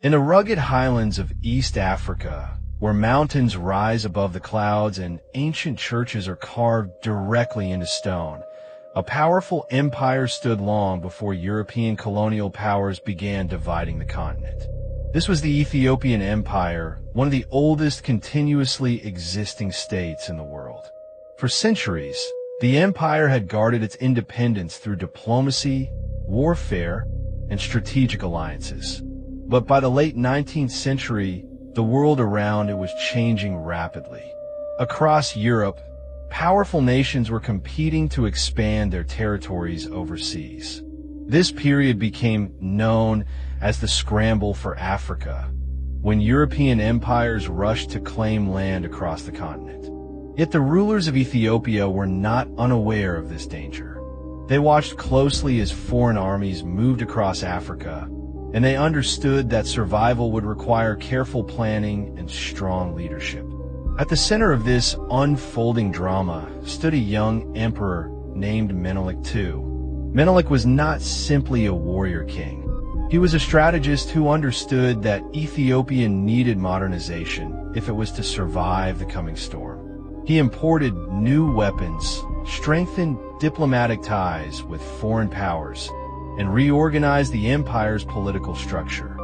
In the rugged highlands of East Africa, where mountains rise above the clouds and ancient churches are carved directly into stone, a powerful empire stood long before European colonial powers began dividing the continent. This was the Ethiopian Empire, one of the oldest continuously existing states in the world. For centuries, the empire had guarded its independence through diplomacy, warfare, and strategic alliances. But by the late 19th century, the world around it was changing rapidly. Across Europe, powerful nations were competing to expand their territories overseas. This period became known as the Scramble for Africa, when European empires rushed to claim land across the continent. Yet the rulers of Ethiopia were not unaware of this danger. They watched closely as foreign armies moved across Africa, and they understood that survival would require careful planning and strong leadership. At the center of this unfolding drama stood a young emperor named Menelik II. Menelik was not simply a warrior king. He was a strategist who understood that Ethiopia needed modernization if it was to survive the coming storm. He imported new weapons, strengthened diplomatic ties with foreign powers, and reorganized the empire's political structure.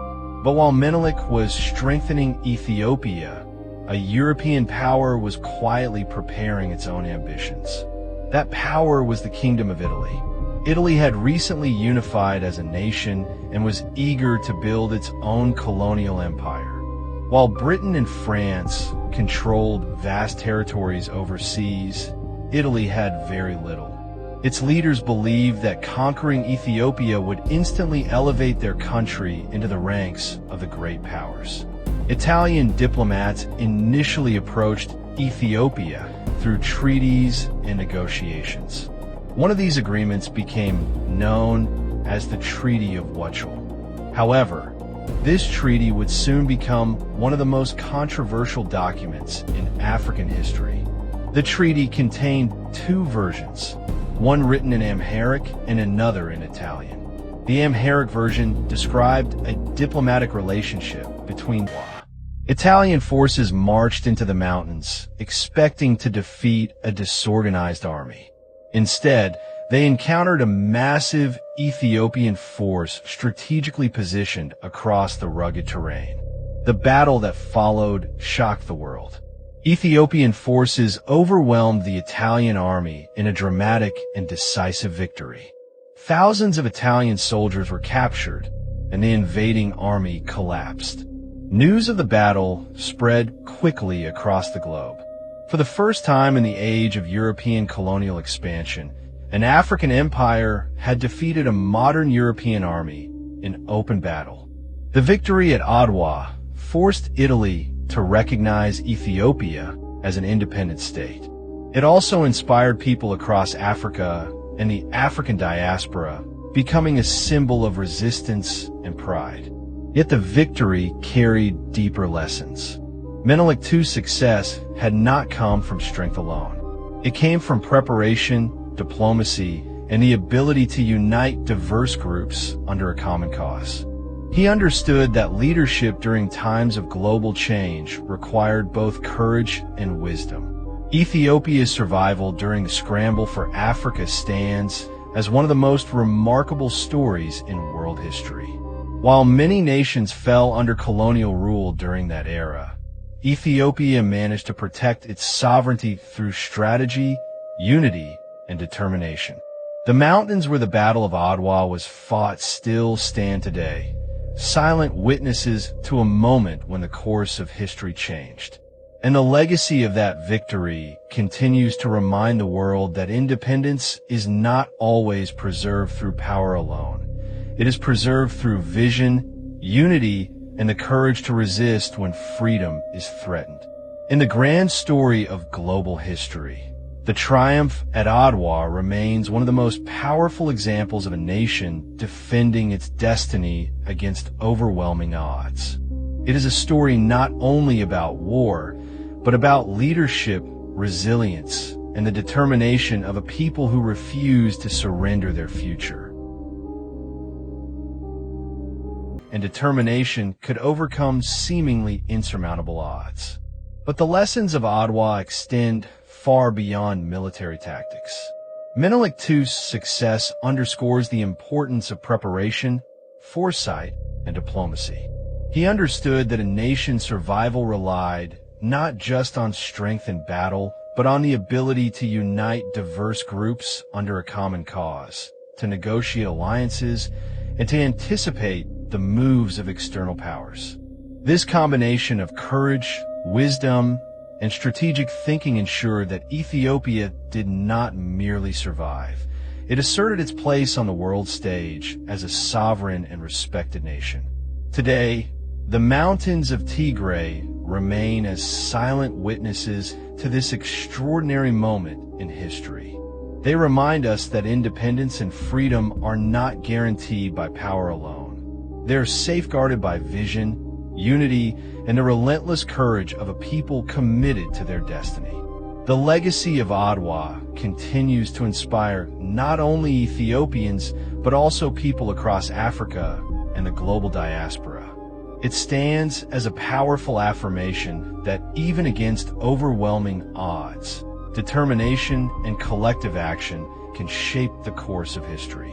But while Menelik was strengthening Ethiopia, a European power was quietly preparing its own ambitions. That power was the Kingdom of Italy. Italy had recently unified as a nation and was eager to build its own colonial empire. While Britain and France controlled vast territories overseas, Italy had very little. Its leaders believed that conquering Ethiopia would instantly elevate their country into the ranks of the great powers. Italian diplomats initially approached Ethiopia through treaties and negotiations. One of these agreements became known as the Treaty of Wachel. However, this treaty would soon become one of the most controversial documents in African history. The treaty contained two versions, one written in Amharic and another in Italian. The Amharic version described a diplomatic relationship between Italian forces marched into the mountains, expecting to defeat a disorganized army. Instead, they encountered a massive Ethiopian force strategically positioned across the rugged terrain. The battle that followed shocked the world. Ethiopian forces overwhelmed the Italian army in a dramatic and decisive victory. Thousands of Italian soldiers were captured, and the invading army collapsed. News of the battle spread quickly across the globe. For the first time in the age of European colonial expansion, an African empire had defeated a modern European army in open battle. The victory at Adwa forced Italy to recognize Ethiopia as an independent state. It also inspired people across Africa and the African diaspora, becoming a symbol of resistance and pride. Yet the victory carried deeper lessons. Menelik II's success had not come from strength alone. It came from preparation, diplomacy, and the ability to unite diverse groups under a common cause. He understood that leadership during times of global change required both courage and wisdom. Ethiopia's survival during the Scramble for Africa stands as one of the most remarkable stories in world history. While many nations fell under colonial rule during that era, Ethiopia managed to protect its sovereignty through strategy, unity, and determination. The mountains where the Battle of Adwa was fought still stand today, silent witnesses to a moment when the course of history changed. And the legacy of that victory continues to remind the world that independence is not always preserved through power alone. It is preserved through vision, unity, and the courage to resist when freedom is threatened. In the grand story of global history, the triumph at Adwa remains one of the most powerful examples of a nation defending its destiny against overwhelming odds. It is a story not only about war, but about leadership, resilience, and the determination of a people who refuse to surrender their future. and determination could overcome seemingly insurmountable odds. But the lessons of Adwa extend far beyond military tactics. Menelik II's success underscores the importance of preparation, foresight, and diplomacy. He understood that a nation's survival relied not just on strength in battle, but on the ability to unite diverse groups under a common cause, to negotiate alliances, and to anticipate the moves of external powers. This combination of courage, wisdom, and strategic thinking ensured that Ethiopia did not merely survive. It asserted its place on the world stage as a sovereign and respected nation. Today, the mountains of Tigray remain as silent witnesses to this extraordinary moment in history. They remind us that independence and freedom are not guaranteed by power alone. They are safeguarded by vision, unity, and the relentless courage of a people committed to their destiny. The legacy of Adwa continues to inspire not only Ethiopians, but also people across Africa and the global diaspora. It stands as a powerful affirmation that even against overwhelming odds, determination and collective action can shape the course of history.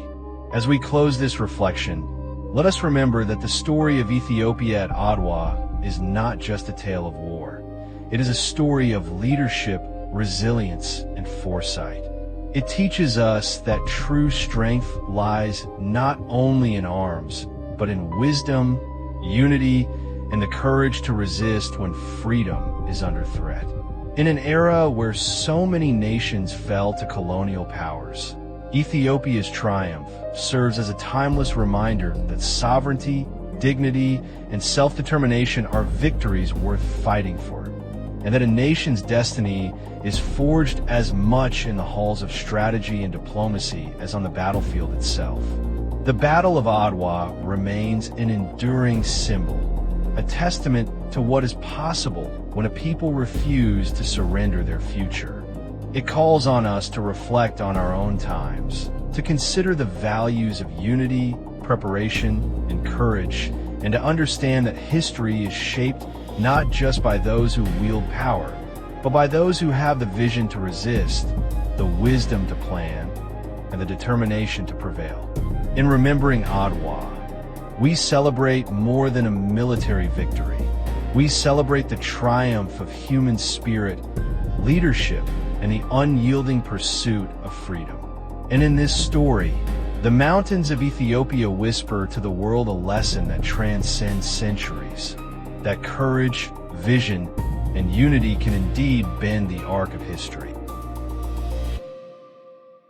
As we close this reflection, let us remember that the story of Ethiopia at Adwa is not just a tale of war. It is a story of leadership, resilience, and foresight. It teaches us that true strength lies not only in arms, but in wisdom, unity, and the courage to resist when freedom is under threat. In an era where so many nations fell to colonial powers, Ethiopia's triumph serves as a timeless reminder that sovereignty, dignity, and self-determination are victories worth fighting for, and that a nation's destiny is forged as much in the halls of strategy and diplomacy as on the battlefield itself. The Battle of Adwa remains an enduring symbol, a testament to what is possible when a people refuse to surrender their future. It calls on us to reflect on our own times, to consider the values of unity, preparation, and courage, and to understand that history is shaped not just by those who wield power, but by those who have the vision to resist, the wisdom to plan, and the determination to prevail. In remembering Adwa, we celebrate more than a military victory. We celebrate the triumph of human spirit, leadership, and the unyielding pursuit of freedom. And in this story, the mountains of Ethiopia whisper to the world a lesson that transcends centuries, that courage, vision, and unity can indeed bend the arc of history.